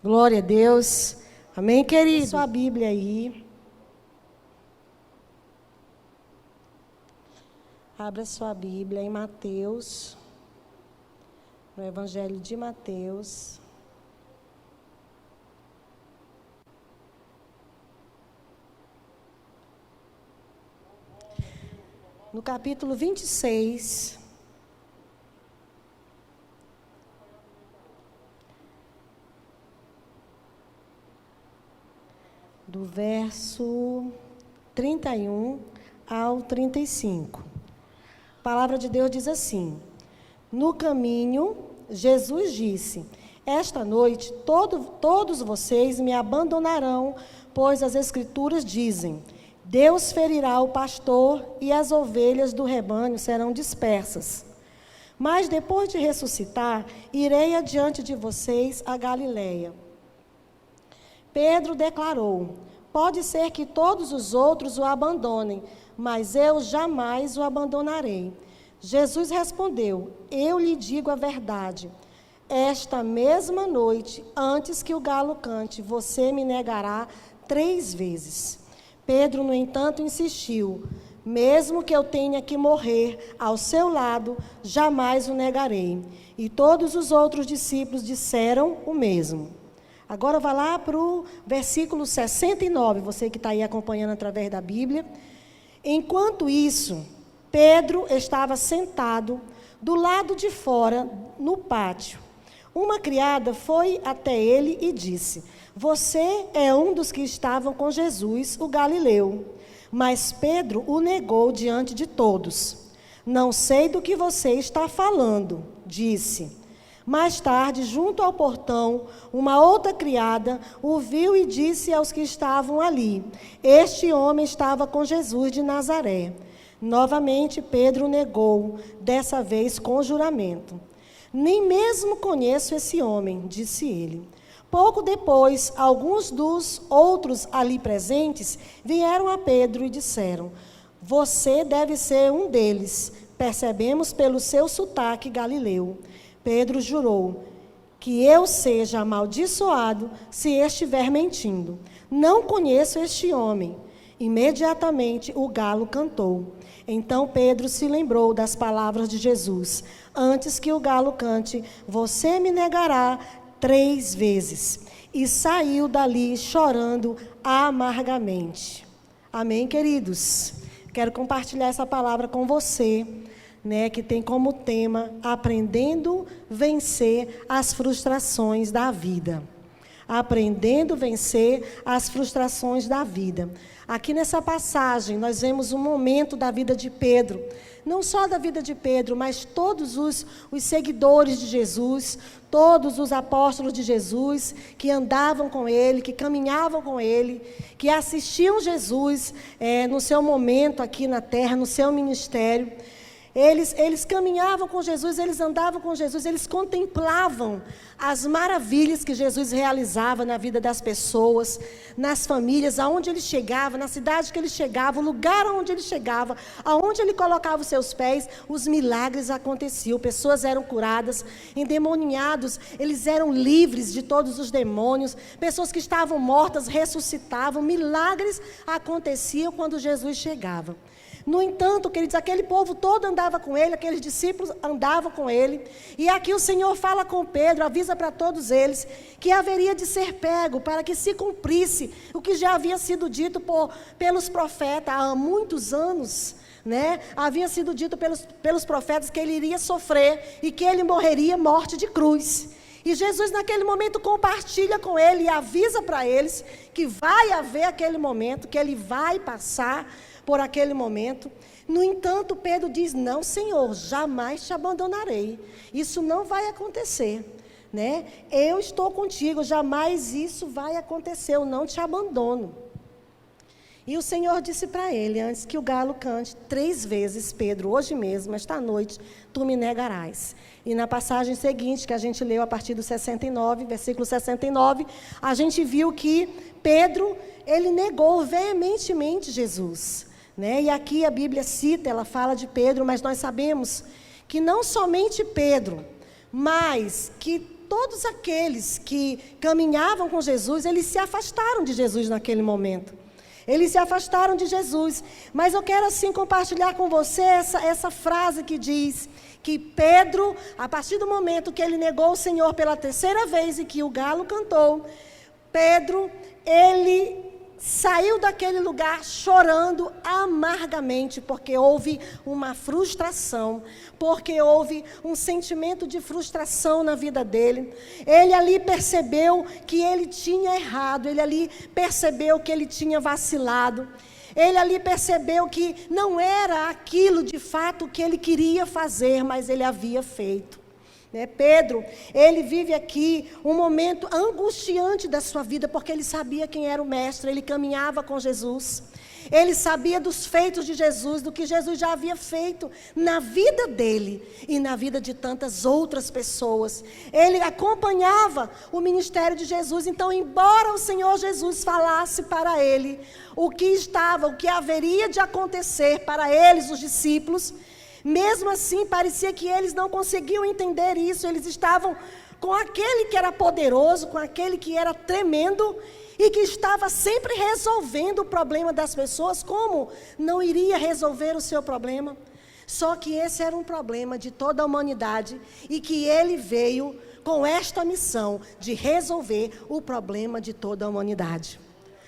Glória a Deus. Amém, querido? Sua Bíblia aí. Abra sua Bíblia em Mateus, no Evangelho de Mateus. No capítulo 26. Do verso 31 ao 35. A palavra de Deus diz assim: No caminho, Jesus disse: Esta noite todos vocês me abandonarão, pois as Escrituras dizem: Deus ferirá o pastor e as ovelhas do rebanho serão dispersas. Mas depois de ressuscitar, irei adiante de vocês a Galiléia. Pedro declarou: Pode ser que todos os outros o abandonem, mas eu jamais o abandonarei. Jesus respondeu: Eu lhe digo a verdade. Esta mesma noite, antes que o galo cante, você me negará 3 vezes. Pedro, no entanto, insistiu: Mesmo que eu tenha que morrer ao seu lado, jamais o negarei. E todos os outros discípulos disseram o mesmo. Agora vai lá para o versículo 69, você que está aí acompanhando através da Bíblia. Enquanto isso, Pedro estava sentado do lado de fora, no pátio. Uma criada foi até ele e disse: Você é um dos que estavam com Jesus, o Galileu. Mas Pedro o negou diante de todos. Não sei do que você está falando, disse. Mais tarde, junto ao portão, uma outra criada o viu e disse aos que estavam ali: Este homem estava com Jesus de Nazaré. Novamente Pedro negou, dessa vez com juramento. Nem mesmo conheço esse homem, disse ele. Pouco depois, alguns dos outros ali presentes vieram a Pedro e disseram: Você deve ser um deles, percebemos pelo seu sotaque galileu. Pedro jurou: Que eu seja amaldiçoado se estiver mentindo. Não conheço este homem. Imediatamente o galo cantou. Então Pedro se lembrou das palavras de Jesus: Antes que o galo cante, você me negará 3 vezes. E saiu dali chorando amargamente. Amém, queridos? Quero compartilhar essa palavra com você, que tem como tema aprendendo a vencer as frustrações da vida. Aprendendo a vencer as frustrações da vida. Aqui nessa passagem, nós vemos um momento da vida de Pedro. Não só da vida de Pedro, mas todos os seguidores de Jesus, todos os apóstolos de Jesus, que andavam com ele, que caminhavam com ele, que assistiam Jesus no seu momento aqui na terra, no seu ministério. Eles caminhavam com Jesus, eles andavam com Jesus, eles contemplavam as maravilhas que Jesus realizava na vida das pessoas, nas famílias, aonde ele chegava, na cidade que ele chegava, o lugar onde ele chegava, aonde ele colocava os seus pés, os milagres aconteciam, pessoas eram curadas, endemoniados, eles eram livres de todos os demônios, pessoas que estavam mortas ressuscitavam, milagres aconteciam quando Jesus chegava. No entanto, queridos, aquele povo todo andava com ele, aqueles discípulos andavam com ele. E aqui o Senhor fala com Pedro, avisa para todos eles, que haveria de ser pego para que se cumprisse o que já havia sido dito pelos profetas há muitos anos. Havia sido dito pelos profetas que ele iria sofrer e que ele morreria morte de cruz. E Jesus naquele momento compartilha com ele e avisa para eles que vai haver aquele momento, que ele vai passar por aquele momento. No entanto, Pedro diz: Não, Senhor, jamais te abandonarei. Isso não vai acontecer. Eu estou contigo, jamais isso vai acontecer, eu não te abandono. E o Senhor disse para ele: Antes que o galo cante 3 vezes, Pedro, hoje mesmo, esta noite, tu me negarás. E na passagem seguinte, que a gente leu a partir do 69, versículo 69, a gente viu que Pedro, ele negou veementemente Jesus. E aqui a Bíblia cita, ela fala de Pedro, mas nós sabemos que não somente Pedro, mas que todos aqueles que caminhavam com Jesus, eles se afastaram de Jesus naquele momento. Eles se afastaram de Jesus. Mas eu quero assim compartilhar com você essa frase que diz que Pedro, a partir do momento que ele negou o Senhor pela terceira vez e que o galo cantou, Pedro, ele saiu daquele lugar chorando amargamente, porque houve uma frustração, porque houve um sentimento de frustração na vida dele. Ele ali percebeu que ele tinha errado, ele ali percebeu que ele tinha vacilado, ele ali percebeu que não era aquilo de fato que ele queria fazer, mas ele havia feito. Pedro, ele vive aqui um momento angustiante da sua vida, porque ele sabia quem era o mestre, ele caminhava com Jesus, ele sabia dos feitos de Jesus, do que Jesus já havia feito na vida dele e na vida de tantas outras pessoas. Ele acompanhava o ministério de Jesus, então, embora o Senhor Jesus falasse para ele o que haveria de acontecer para eles, os discípulos, mesmo assim, parecia que eles não conseguiam entender isso. Eles estavam com aquele que era poderoso, com aquele que era tremendo e que estava sempre resolvendo o problema das pessoas. Como não iria resolver o seu problema? Só que esse era um problema de toda a humanidade e que ele veio com esta missão de resolver o problema de toda a humanidade.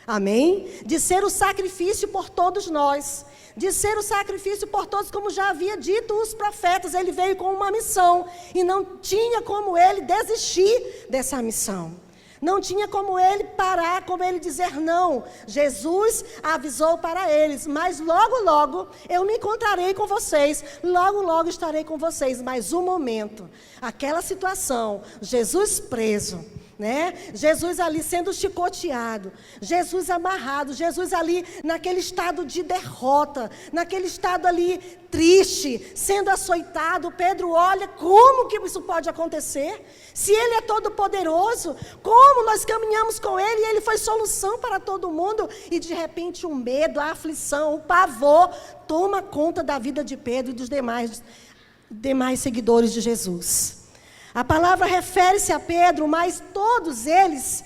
Amém? De ser o sacrifício por todos nós. De ser o sacrifício por todos, como já havia dito os profetas. Ele veio com uma missão e não tinha como ele desistir dessa missão. Não tinha como ele parar, como ele dizer não. Jesus avisou para eles, mas logo, logo eu me encontrarei com vocês, logo, logo estarei com vocês. Mas o momento, aquela situação, Jesus preso, Jesus ali sendo chicoteado, Jesus amarrado, Jesus ali naquele estado de derrota, naquele estado ali triste, sendo açoitado. Pedro olha, como que isso pode acontecer? Se ele é todo poderoso, como nós caminhamos com ele e ele foi solução para todo mundo? E de repente o medo, a aflição, o pavor toma conta da vida de Pedro e dos demais seguidores de Jesus. A palavra refere-se a Pedro, mas todos eles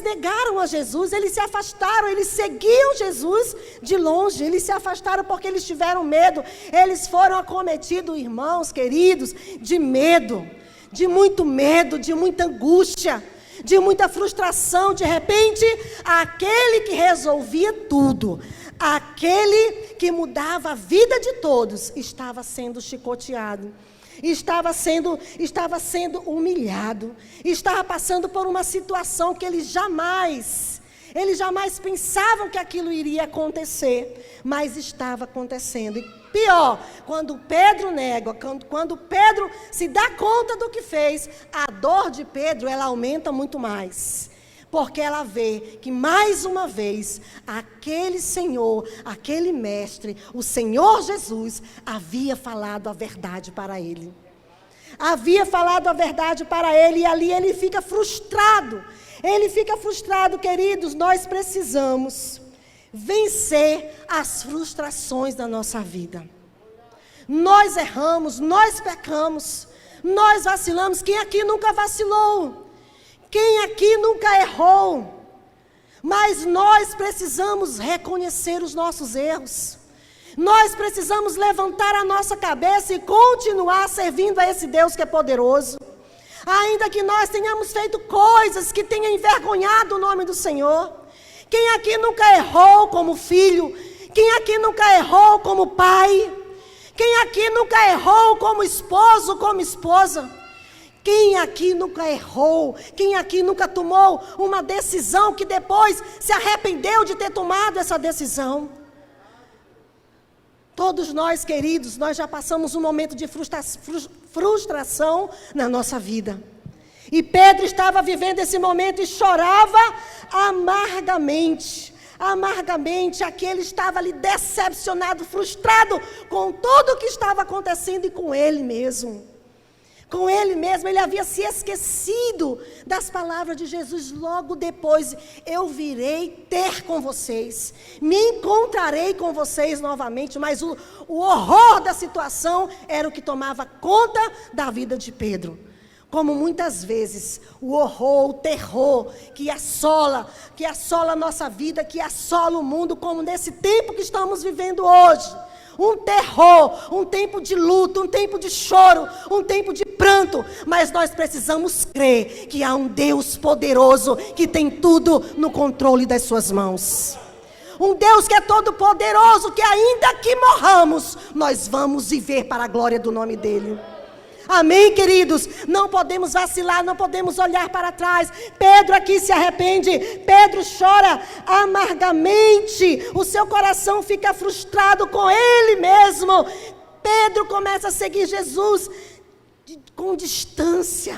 negaram a Jesus, eles se afastaram, eles seguiam Jesus de longe, eles se afastaram porque eles tiveram medo, eles foram acometidos, irmãos queridos, de medo, de muita angústia, de muita frustração. De repente, aquele que resolvia tudo, aquele que mudava a vida de todos, estava sendo chicoteado. Estava sendo humilhado, estava passando por uma situação que eles jamais pensavam que aquilo iria acontecer, mas estava acontecendo. E pior, quando Pedro nega, quando Pedro se dá conta do que fez, a dor de Pedro, ela aumenta muito mais. Porque ela vê que mais uma vez, aquele Senhor, aquele mestre, o Senhor Jesus, havia falado a verdade para ele. Havia falado a verdade para ele e ali ele fica frustrado. Ele fica frustrado, queridos. Nós precisamos vencer as frustrações da nossa vida. Nós erramos, nós pecamos, nós vacilamos. Quem aqui nunca vacilou? Quem aqui nunca errou? Mas nós precisamos reconhecer os nossos erros. Nós precisamos levantar a nossa cabeça e continuar servindo a esse Deus que é poderoso. Ainda que nós tenhamos feito coisas que tenham envergonhado o nome do Senhor. Quem aqui nunca errou como filho? Quem aqui nunca errou como pai? Quem aqui nunca errou como esposo, como esposa? Quem aqui nunca errou? Quem aqui nunca tomou uma decisão que depois se arrependeu de ter tomado essa decisão? Todos nós, queridos, nós já passamos um momento de frustração na nossa vida. E Pedro estava vivendo esse momento e chorava amargamente. Amargamente, aqui ele estava ali decepcionado, frustrado com tudo o que estava acontecendo e com ele mesmo. Com ele mesmo, ele havia se esquecido das palavras de Jesus. Logo depois, eu virei ter com vocês, me encontrarei com vocês novamente. Mas o horror da situação era o que tomava conta da vida de Pedro. Como muitas vezes o horror, o terror que assola a nossa vida, que assola o mundo, como nesse tempo que estamos vivendo hoje. Um terror, um tempo de luto, um tempo de choro, um tempo de pranto. Mas nós precisamos crer que há um Deus poderoso que tem tudo no controle das suas mãos. Um Deus que é todo poderoso, que ainda que morramos, nós vamos viver para a glória do nome dEle. Amém, queridos? Não podemos vacilar, não podemos olhar para trás. Pedro aqui se arrepende, Pedro chora amargamente, o seu coração fica frustrado com ele mesmo. Pedro começa a seguir Jesus com distância.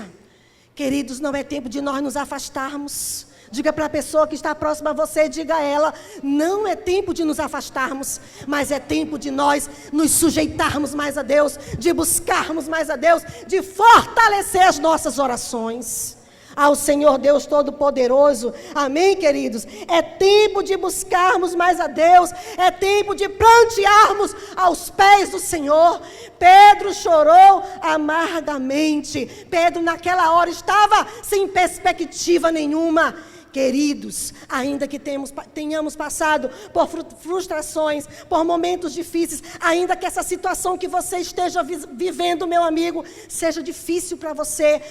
Queridos, não é tempo de nós nos afastarmos. Diga para a pessoa que está próxima a você, diga a ela, não é tempo de nos afastarmos, mas é tempo de nós nos sujeitarmos mais a Deus, de buscarmos mais a Deus, de fortalecer as nossas orações ao Senhor Deus Todo-Poderoso. Amém, queridos? É tempo de buscarmos mais a Deus, é tempo de plantearmos aos pés do Senhor. Pedro chorou amargamente. Pedro naquela hora estava sem perspectiva nenhuma. Queridos, ainda que tenhamos passado por frustrações, por momentos difíceis, ainda que essa situação que você esteja vivendo, meu amigo, seja difícil para você,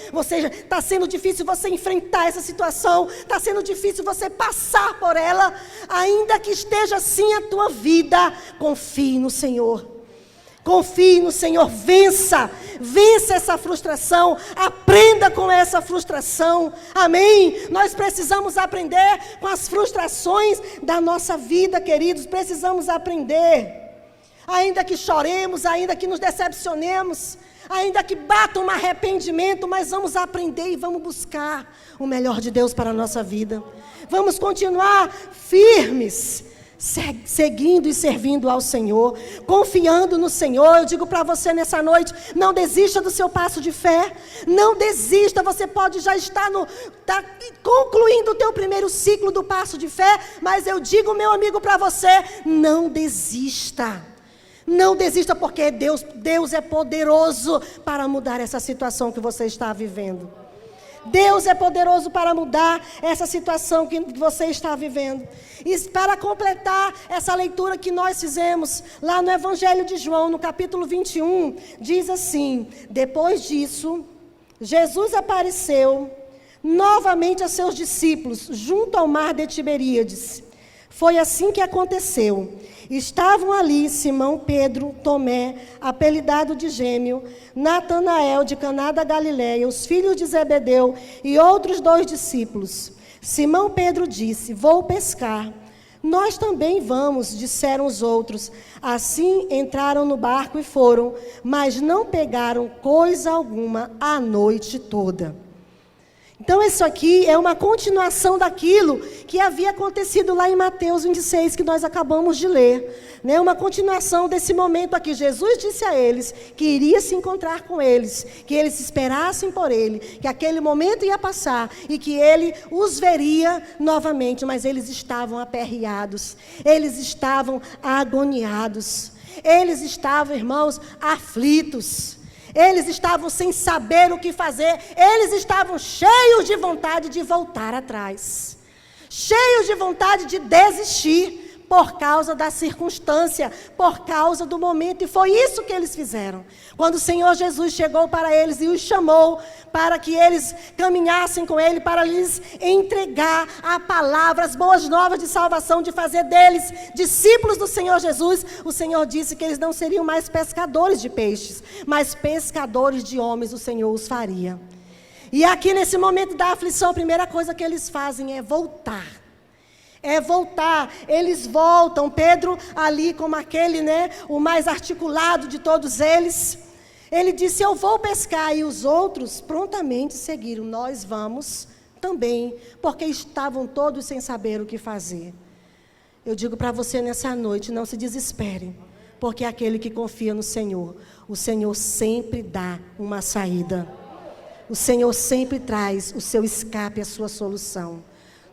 está sendo difícil você enfrentar essa situação, está sendo difícil você passar por ela, ainda que esteja assim a tua vida, confie no Senhor. Confie no Senhor, vença essa frustração, aprenda com essa frustração, amém? Nós precisamos aprender com as frustrações da nossa vida, queridos, precisamos aprender, ainda que choremos, ainda que nos decepcionemos, ainda que bata um arrependimento, mas vamos aprender e vamos buscar o melhor de Deus para a nossa vida, vamos continuar firmes, seguindo e servindo ao Senhor, confiando no Senhor. Eu digo para você nessa noite, não desista do seu passo de fé, não desista, você pode já estar concluindo o teu primeiro ciclo do passo de fé, mas eu digo, meu amigo, para você, não desista, porque Deus é poderoso para mudar essa situação que você está vivendo. Deus é poderoso para mudar essa situação que você está vivendo. E para completar essa leitura que nós fizemos, lá no Evangelho de João, no capítulo 21, diz assim: depois disso, Jesus apareceu novamente a seus discípulos, junto ao mar de Tiberíades. Foi assim que aconteceu. Estavam ali Simão, Pedro, Tomé, apelidado de Gêmeo, Natanael de Caná da Galileia, os filhos de Zebedeu e outros 2 discípulos. Simão Pedro disse: vou pescar. Nós também vamos, disseram os outros. Assim entraram no barco e foram, mas não pegaram coisa alguma a noite toda. Então isso aqui é uma continuação daquilo que havia acontecido lá em Mateus 26, que nós acabamos de ler. Né? Uma continuação desse momento aqui. Jesus disse a eles que iria se encontrar com eles, que eles esperassem por ele, que aquele momento ia passar e que ele os veria novamente. Mas eles estavam aperreados, eles estavam agoniados, eles estavam, irmãos, aflitos. Eles estavam sem saber o que fazer, eles estavam cheios de vontade de voltar atrás, cheios de vontade de desistir por causa da circunstância, por causa do momento, e foi isso que eles fizeram. Quando o Senhor Jesus chegou para eles e os chamou para que eles caminhassem com Ele, para lhes entregar a palavra, as boas novas de salvação, de fazer deles discípulos do Senhor Jesus, o Senhor disse que eles não seriam mais pescadores de peixes, mas pescadores de homens, o Senhor os faria. E aqui nesse momento da aflição, a primeira coisa que eles fazem é voltar. Eles voltam, Pedro ali como aquele, o mais articulado de todos eles, ele disse: eu vou pescar, e os outros prontamente seguiram, nós vamos também, porque estavam todos sem saber o que fazer. Eu digo para você nessa noite, não se desespere, porque aquele que confia no Senhor, o Senhor sempre dá uma saída, o Senhor sempre traz o seu escape, a sua solução.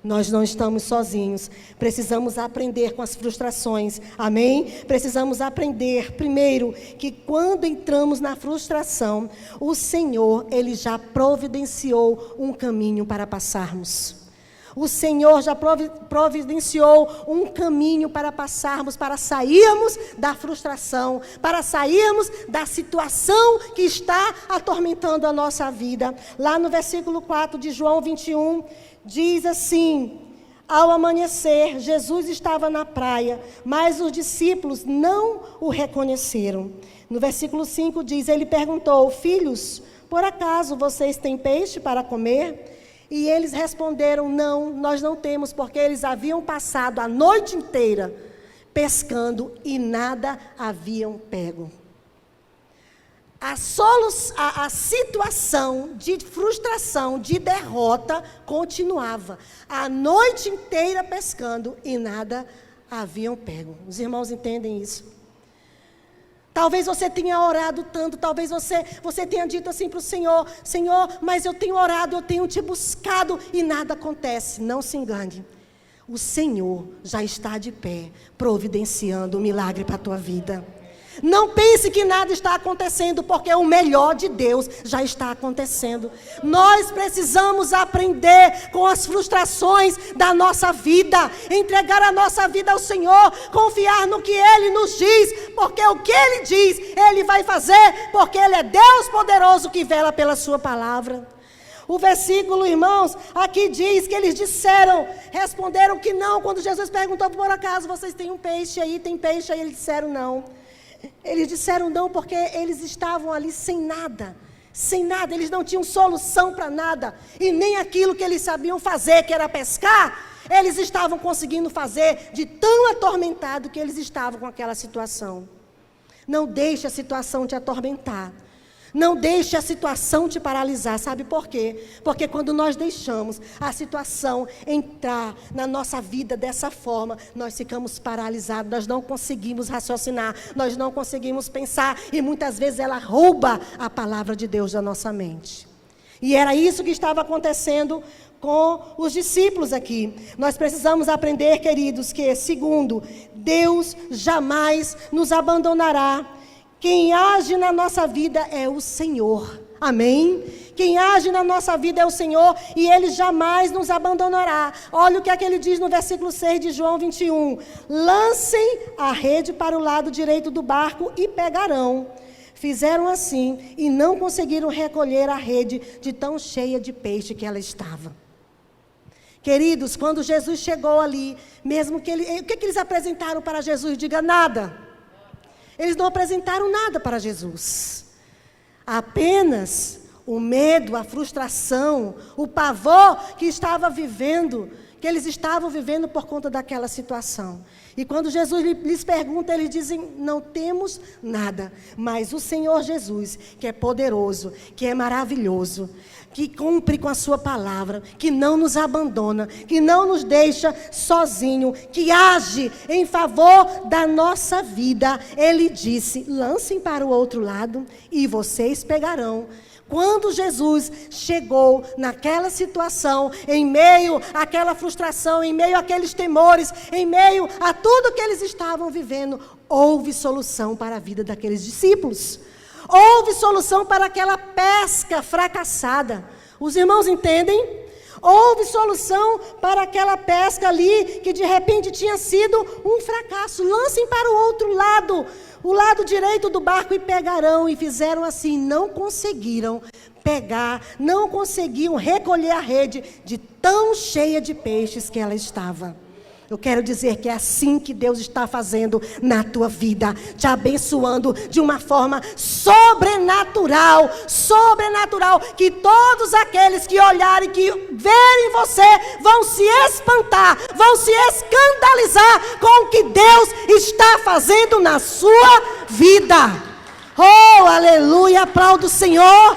Nós não estamos sozinhos. Precisamos aprender com as frustrações. Amém? Precisamos aprender, primeiro, que quando entramos na frustração, o Senhor, Ele já providenciou um caminho para passarmos. O Senhor já providenciou um caminho para passarmos, para sairmos da frustração, para sairmos da situação que está atormentando a nossa vida. Lá no versículo 4 de João 21, diz assim: ao amanhecer, Jesus estava na praia, mas os discípulos não o reconheceram. No versículo 5 diz, ele perguntou: filhos, por acaso vocês têm peixe para comer? E eles responderam: não, nós não temos, porque eles haviam passado a noite inteira pescando e nada haviam pego. A situação de frustração, de derrota, continuava. A noite inteira pescando e nada haviam pego. Os irmãos entendem isso? Talvez você tenha orado tanto, talvez você tenha dito assim para o Senhor: Senhor, mas eu tenho orado, eu tenho te buscado e nada acontece. Não se engane. O Senhor já está de pé, providenciando um milagre para a tua vida. Não pense que nada está acontecendo, porque o melhor de Deus já está acontecendo. Nós precisamos aprender com as frustrações da nossa vida, entregar a nossa vida ao Senhor, confiar no que Ele nos diz, porque o que Ele diz, Ele vai fazer, porque Ele é Deus poderoso que vela pela sua palavra. O versículo, irmãos, aqui diz que eles responderam que não, quando Jesus perguntou: por acaso vocês têm um peixe aí, tem peixe aí? Eles disseram não. Eles disseram não porque eles estavam ali sem nada, eles não tinham solução para nada, e nem aquilo que eles sabiam fazer, que era pescar, eles estavam conseguindo fazer, de tão atormentado que eles estavam com aquela situação. Não deixe a situação te atormentar. Não deixe a situação te paralisar. Sabe por quê? Porque quando nós deixamos a situação entrar na nossa vida dessa forma, nós ficamos paralisados, nós não conseguimos raciocinar, nós não conseguimos pensar, e muitas vezes ela rouba a palavra de Deus da nossa mente. E era isso que estava acontecendo com os discípulos aqui. Nós precisamos aprender, queridos, que, segundo, Deus jamais nos abandonará. Quem age na nossa vida é o Senhor. Amém? Quem age na nossa vida é o Senhor, e Ele jamais nos abandonará. Olha o que é que Ele diz no versículo 6 de João 21. Lancem a rede para o lado direito do barco e pegarão. Fizeram assim e não conseguiram recolher a rede de tão cheia de peixe que ela estava. Queridos, quando Jesus chegou ali, mesmo que o que eles apresentaram para Jesus? Diga: nada. Eles não apresentaram nada para Jesus. Apenas o medo, a frustração, o pavor que eles estavam vivendo por conta daquela situação. E quando Jesus lhes pergunta, eles dizem: não temos nada. Mas o Senhor Jesus, que é poderoso, que é maravilhoso, que cumpre com a sua palavra, que não nos abandona, que não nos deixa sozinho, que age em favor da nossa vida, Ele disse: lancem para o outro lado e vocês pegarão. Quando Jesus chegou naquela situação, em meio àquela frustração, em meio àqueles temores, em meio a tudo que eles estavam vivendo, houve solução para a vida daqueles discípulos. Houve solução para aquela pesca fracassada. Os irmãos entendem? Houve solução para aquela pesca ali, que de repente tinha sido um fracasso. Lancem para o outro lado, o lado direito do barco, e pegarão. E fizeram assim, não conseguiram pegar, não conseguiam recolher a rede de tão cheia de peixes que ela estava. Eu quero dizer que é assim que Deus está fazendo na tua vida, te abençoando de uma forma sobrenatural, que todos aqueles que olharem, que verem você, vão se espantar, vão se escandalizar com o que Deus está fazendo na sua vida. Oh, aleluia, aplaudo o Senhor.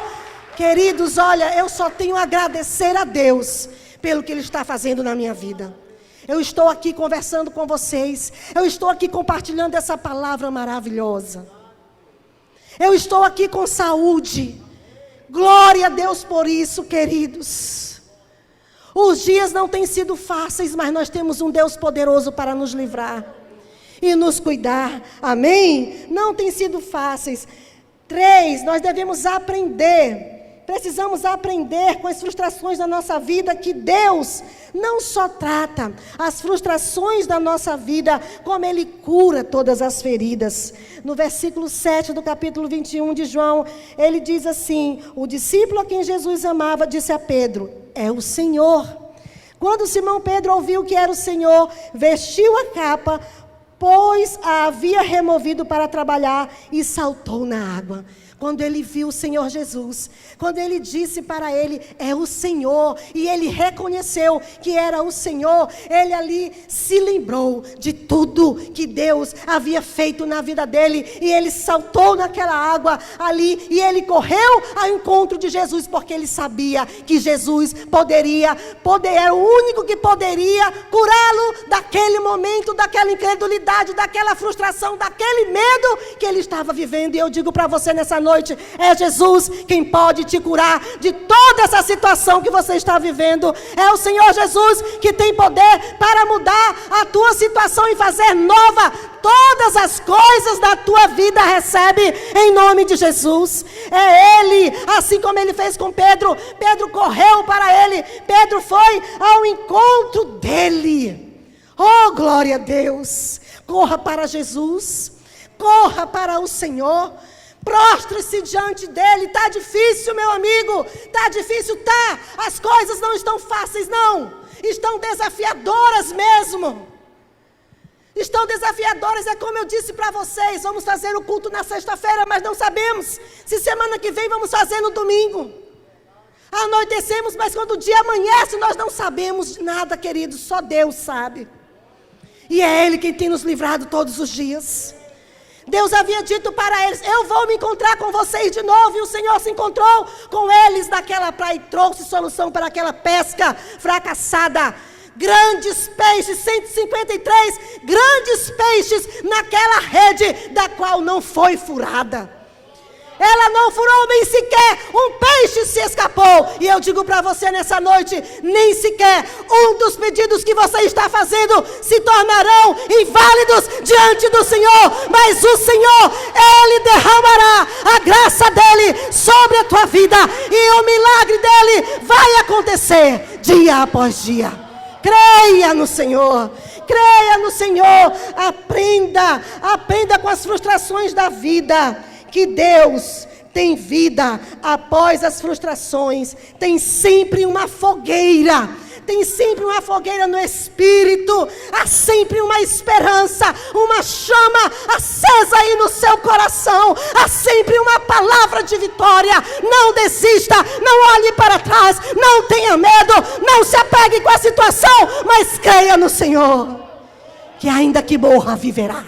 Queridos, olha, eu só tenho a agradecer a Deus pelo que Ele está fazendo na minha vida. Eu estou aqui conversando com vocês. Eu estou aqui compartilhando essa palavra maravilhosa. Eu estou aqui com saúde. Glória a Deus por isso, queridos. Os dias não têm sido fáceis, mas nós temos um Deus poderoso para nos livrar e nos cuidar. Amém? Não tem sido fáceis. 3, nós devemos precisamos aprender com as frustrações da nossa vida que Deus não só trata as frustrações da nossa vida, como Ele cura todas as feridas. No versículo 7 do capítulo 21 de João, ele diz assim: o discípulo a quem Jesus amava disse a Pedro: é o Senhor. Quando Simão Pedro ouviu que era o Senhor, vestiu a capa, pois a havia removido para trabalhar, e saltou na água. Quando ele viu o Senhor Jesus, quando ele disse para ele: é o Senhor, e ele reconheceu que era o Senhor, ele ali se lembrou de tudo que Deus havia feito na vida dele, e ele saltou naquela água ali, e ele correu ao encontro de Jesus, porque ele sabia que Jesus era o único que poderia curá-lo daquele momento, daquela incredulidade, daquela frustração, daquele medo que ele estava vivendo. E eu digo para você nessa noite: é Jesus quem pode te curar de toda essa situação que você está vivendo. É o Senhor Jesus que tem poder para mudar a tua situação e fazer nova todas as coisas da tua vida. Recebe em nome de Jesus. É Ele, assim como Ele fez com Pedro. Pedro correu para Ele, Pedro foi ao encontro dEle. Oh, glória a Deus. Corra para Jesus, corra para o Senhor, prostre-se diante dEle. Está difícil, meu amigo, está difícil, tá. As coisas não estão fáceis, não. Estão desafiadoras mesmo. Estão desafiadoras, é como eu disse para vocês. Vamos fazer o culto na sexta-feira, mas não sabemos se semana que vem vamos fazer no domingo. Anoitecemos, mas quando o dia amanhece, nós não sabemos de nada, queridos, só Deus sabe. E é Ele quem tem nos livrado todos os dias. Deus havia dito para eles: eu vou me encontrar com vocês de novo. E o Senhor se encontrou com eles naquela praia e trouxe solução para aquela pesca fracassada. Grandes peixes, 153 grandes peixes naquela rede da qual não foi furada. Ela não furou nem sequer, um peixe se escapou. E eu digo para você nessa noite: nem sequer um dos pedidos que você está fazendo se tornarão inválidos diante do Senhor. Mas o Senhor, Ele derramará a graça dEle sobre a tua vida, e o milagre dEle vai acontecer dia após dia. Creia no Senhor. Creia no Senhor. Aprenda com as frustrações da vida, que Deus tem vida após as frustrações. Tem sempre uma fogueira. Tem sempre uma fogueira no espírito. Há sempre uma esperança, uma chama acesa aí no seu coração. Há sempre uma palavra de vitória. Não desista, não olhe para trás, não tenha medo, não se apegue com a situação, mas creia no Senhor, que ainda que morra, viverá.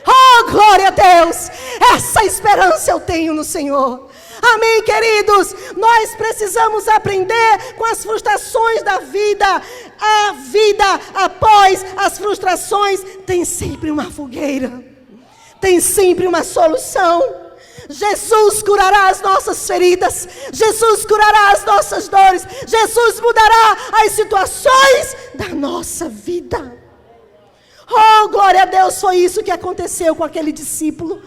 Oh, glória a Deus! Essa esperança eu tenho no Senhor. Amém, queridos? Nós precisamos aprender com as frustrações da vida. A vida após as frustrações tem sempre uma fogueira, tem sempre uma solução. Jesus curará as nossas feridas, Jesus curará as nossas dores, Jesus mudará as situações da nossa vida. Oh, glória a Deus! Foi isso que aconteceu com aquele discípulo.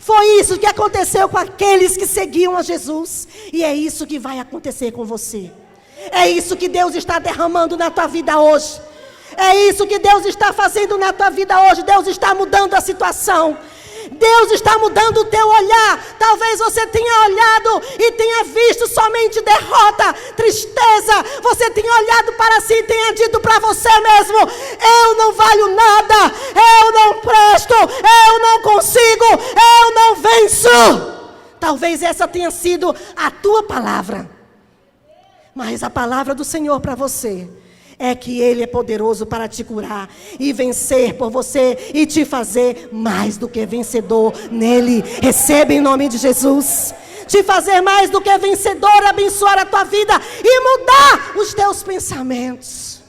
Foi isso que aconteceu com aqueles que seguiam a Jesus. E é isso que vai acontecer com você. É isso que Deus está derramando na tua vida hoje. É isso que Deus está fazendo na tua vida hoje. Deus está mudando a situação. Deus está mudando o teu olhar. Talvez você tenha olhado e tenha visto somente derrota, tristeza. Você tenha olhado para si e tenha dito para você mesmo: eu não valho nada, eu não presto, eu não consigo, eu não venço. Talvez essa tenha sido a tua palavra. Mas a palavra do Senhor para você é que Ele é poderoso para te curar e vencer por você e te fazer mais do que vencedor nele. Receba em nome de Jesus. Te fazer mais do que vencedor, abençoar a tua vida e mudar os teus pensamentos.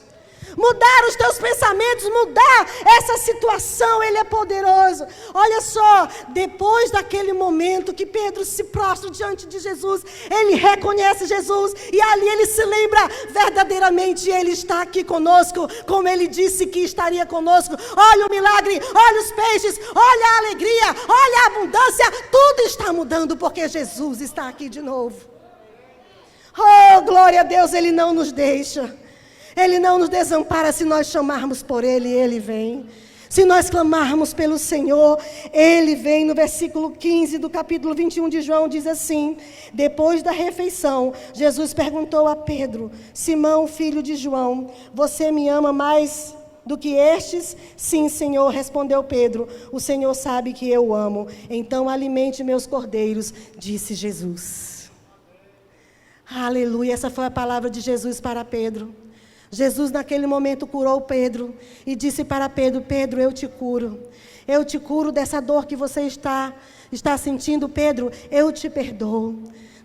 mudar os teus pensamentos, mudar essa situação. Ele é poderoso. Olha só, depois daquele momento que Pedro se prostra diante de Jesus, ele reconhece Jesus e ali ele se lembra verdadeiramente, ele está aqui conosco, como ele disse que estaria conosco. Olha o milagre, olha os peixes, olha a alegria, olha a abundância, tudo está mudando porque Jesus está aqui de novo. Oh, glória a Deus, Ele não nos deixa, Ele não nos desampara. Se nós chamarmos por Ele, Ele vem. Se nós clamarmos pelo Senhor, Ele vem. No versículo 15 do capítulo 21 de João diz assim: depois da refeição, Jesus perguntou a Pedro: Simão, filho de João, você me ama mais do que estes? Sim, Senhor, respondeu Pedro, o Senhor sabe que eu amo. Então alimente meus cordeiros, disse Jesus. Aleluia, essa foi a palavra de Jesus para Pedro. Jesus naquele momento curou Pedro e disse para Pedro: Pedro, eu te curo dessa dor que você está sentindo. Pedro, eu te perdoo.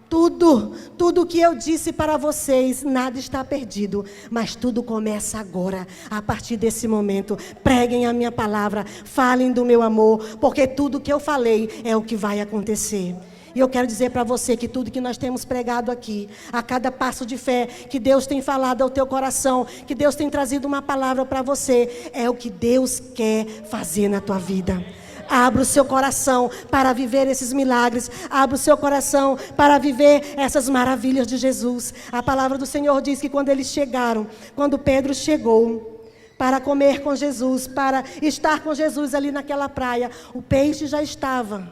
Tudo que eu disse para vocês, nada está perdido, mas tudo começa agora, a partir desse momento. Preguem a minha palavra, falem do meu amor, porque tudo que eu falei é o que vai acontecer. E eu quero dizer para você que tudo que nós temos pregado aqui, a cada passo de fé que Deus tem falado ao teu coração, que Deus tem trazido uma palavra para você, é o que Deus quer fazer na tua vida. Abra o seu coração para viver esses milagres. Abra o seu coração para viver essas maravilhas de Jesus. A palavra do Senhor diz que quando Pedro chegou para comer com Jesus, para estar com Jesus ali naquela praia, o peixe já estava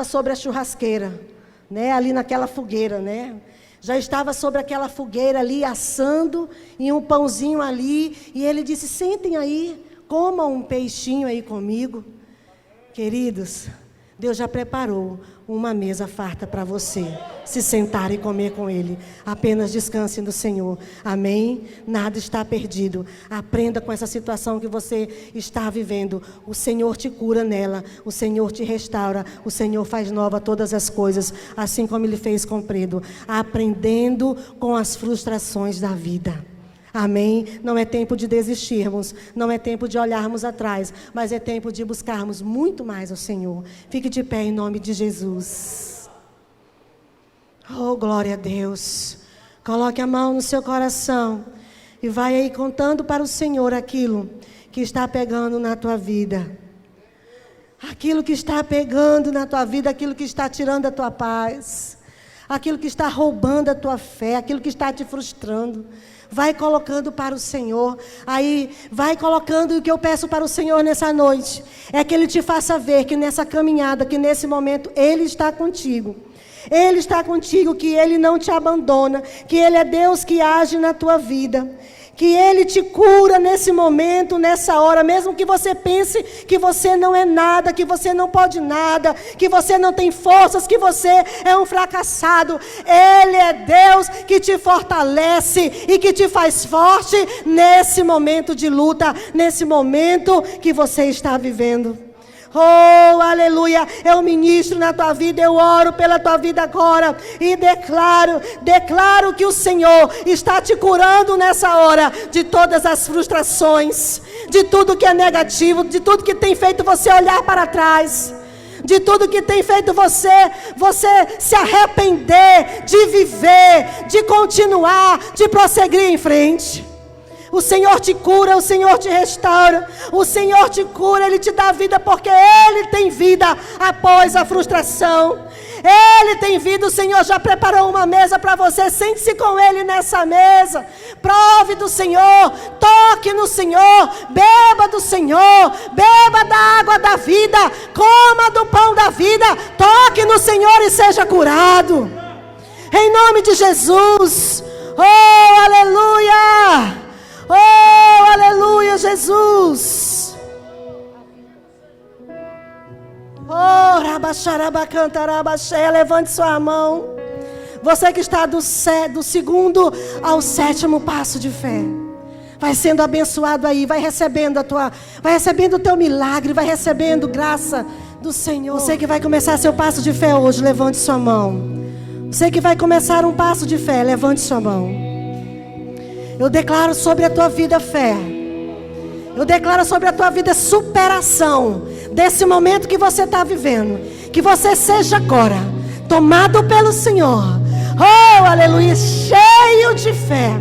sobre a churrasqueira, né? Ali naquela fogueira, né? Já estava sobre aquela fogueira ali assando, e um pãozinho ali, e ele disse: sentem aí, comam um peixinho aí comigo. Queridos, Deus já preparou uma mesa farta para você se sentar e comer com Ele. Apenas descanse no Senhor. Amém? Nada está perdido. Aprenda com essa situação que você está vivendo. O Senhor te cura nela. O Senhor te restaura. O Senhor faz nova todas as coisas, assim como Ele fez com Pedro. Aprendendo com as frustrações da vida. Amém? Não é tempo de desistirmos, não é tempo de olharmos atrás, mas é tempo de buscarmos muito mais ao Senhor. Fique de pé em nome de Jesus. Oh, glória a Deus. Coloque a mão no seu coração e vai aí contando para o Senhor aquilo que está pegando na tua vida. Aquilo que está pegando na tua vida, aquilo que está tirando a tua paz, aquilo que está roubando a tua fé, aquilo que está te frustrando. Vai colocando para o Senhor. Aí, vai colocando. E o que eu peço para o Senhor nessa noite é que Ele te faça ver que nessa caminhada, que nesse momento Ele está contigo. Ele está contigo, que Ele não te abandona, que Ele é Deus que age na tua vida, que Ele te cura nesse momento, nessa hora, mesmo que você pense que você não é nada, que você não pode nada, que você não tem forças, que você é um fracassado. Ele é Deus que te fortalece e que te faz forte nesse momento de luta, nesse momento que você está vivendo. Oh, aleluia, eu ministro na tua vida, eu oro pela tua vida agora e declaro que o Senhor está te curando nessa hora de todas as frustrações, de tudo que é negativo, de tudo que tem feito você olhar para trás, de tudo que tem feito você se arrepender de viver, de continuar, de prosseguir em frente. O Senhor te cura, o Senhor te restaura, o Senhor te cura, Ele te dá vida, porque Ele tem vida após a frustração. Ele tem vida, o Senhor já preparou uma mesa para você. Sente-se com Ele nessa mesa, prove do Senhor, toque no Senhor, beba do Senhor, beba da água da vida, coma do pão da vida, toque no Senhor e seja curado, em nome de Jesus. Oh, aleluia! Oh, aleluia, Jesus. Oh, rabaxarabacantarabaxé, levante sua mão. Você que está do segundo ao sétimo passo de fé, vai sendo abençoado aí, vai recebendo o teu milagre, vai recebendo graça do Senhor. Você que vai começar seu passo de fé hoje, levante sua mão. Você que vai começar um passo de fé, levante sua mão. Eu declaro sobre a tua vida fé. Eu declaro sobre a tua vida superação desse momento que você está vivendo. Que você seja agora tomado pelo Senhor. Oh, aleluia, cheio de fé.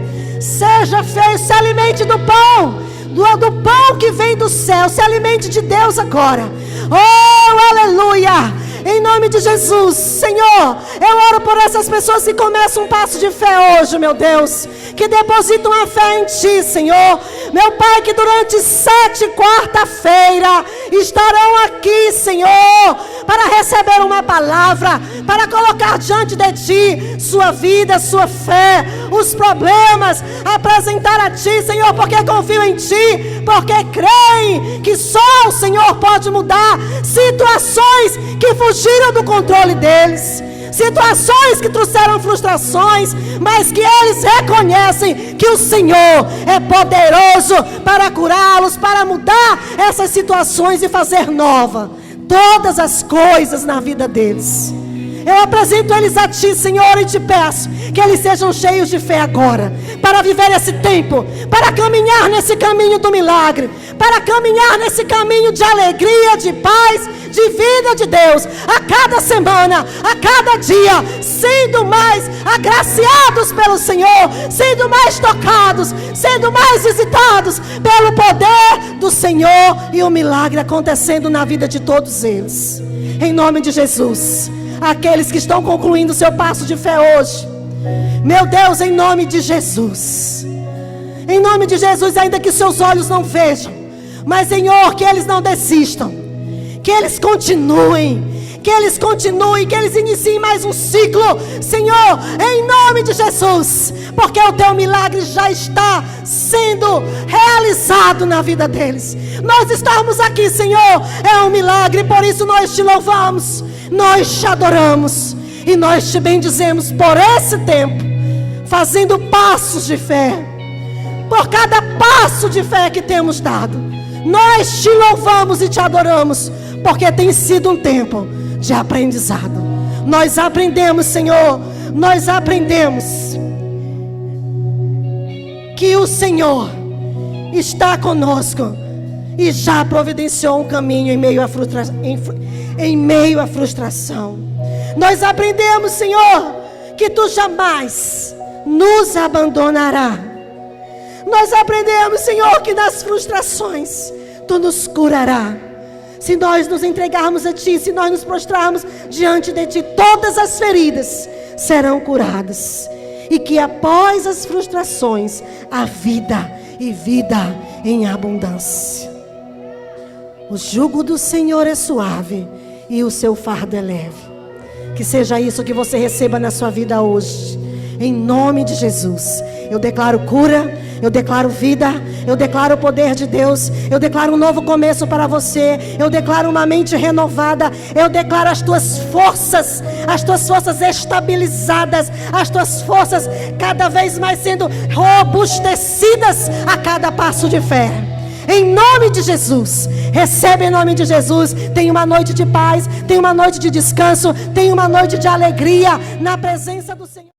Seja feio, se alimente do pão, do pão que vem do céu. Se alimente de Deus agora. Oh, aleluia. Em nome de Jesus, Senhor, eu oro por essas pessoas que começam um passo de fé hoje, meu Deus, que depositam a fé em Ti, Senhor. Meu Pai, que durante 7 quarta-feira estarão aqui, Senhor, para receber uma palavra, para colocar diante de Ti sua vida, sua fé, os problemas, apresentar a Ti, Senhor, porque confiam em Ti, porque creem que só o Senhor pode mudar situações que fugiram do controle deles, situações que trouxeram frustrações, mas que eles reconhecem que o Senhor é poderoso para curá-los, para mudar essas situações e fazer nova todas as coisas na vida deles. Eu apresento eles a Ti, Senhor, e Te peço que eles sejam cheios de fé agora, para viver esse tempo, para caminhar nesse caminho do milagre, para caminhar nesse caminho de alegria, de paz, de vida de Deus, a cada semana, a cada dia, sendo mais agraciados pelo Senhor, sendo mais tocados, sendo mais visitados pelo poder do Senhor e o milagre acontecendo na vida de todos eles. Em nome de Jesus. Aqueles que estão concluindo o seu passo de fé hoje, meu Deus, em nome de Jesus, em nome de Jesus, ainda que seus olhos não vejam, mas Senhor, que eles não desistam, que eles continuem, que eles iniciem mais um ciclo, Senhor, em nome de Jesus, porque o Teu milagre já está sendo realizado na vida deles. Nós estamos aqui, Senhor, é um milagre, por isso nós Te louvamos, nós Te adoramos e nós Te bendizemos por esse tempo, fazendo passos de fé, por cada passo de fé que temos dado. Nós Te louvamos e Te adoramos, porque tem sido um tempo de aprendizado. Nós aprendemos, Senhor, nós aprendemos que o Senhor está conosco e já providenciou um caminho em meio à frustração. Nós aprendemos, Senhor, que Tu jamais nos abandonará. Nós aprendemos, Senhor, que nas frustrações Tu nos curará. Se nós nos entregarmos a Ti, se nós nos prostrarmos diante de Ti, todas as feridas serão curadas. E que após as frustrações, a vida e vida em abundância. O jugo do Senhor é suave e o seu fardo é leve. Que seja isso que você receba na sua vida hoje. Em nome de Jesus. Eu declaro cura, eu declaro vida, eu declaro o poder de Deus, eu declaro um novo começo para você, eu declaro uma mente renovada, eu declaro as tuas forças estabilizadas, as tuas forças cada vez mais sendo robustecidas a cada passo de fé. Em nome de Jesus, recebe em nome de Jesus. Tenha uma noite de paz, tenha uma noite de descanso, tenha uma noite de alegria na presença do Senhor.